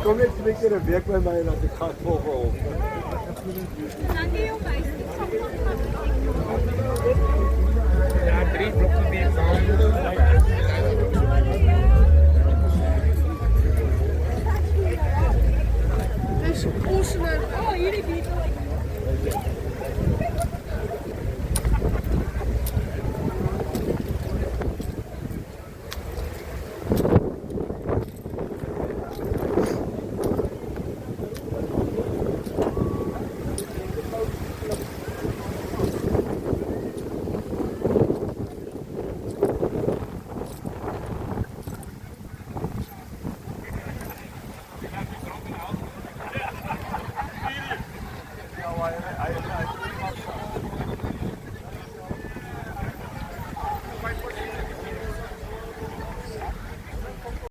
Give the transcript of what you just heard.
kom net 2 keer 'n week by my en dan ek gaan volg. Dan die jou wys. Ja, 3 blokke weer saam. Dis kosner. Oh, hierdie beetle. Ja,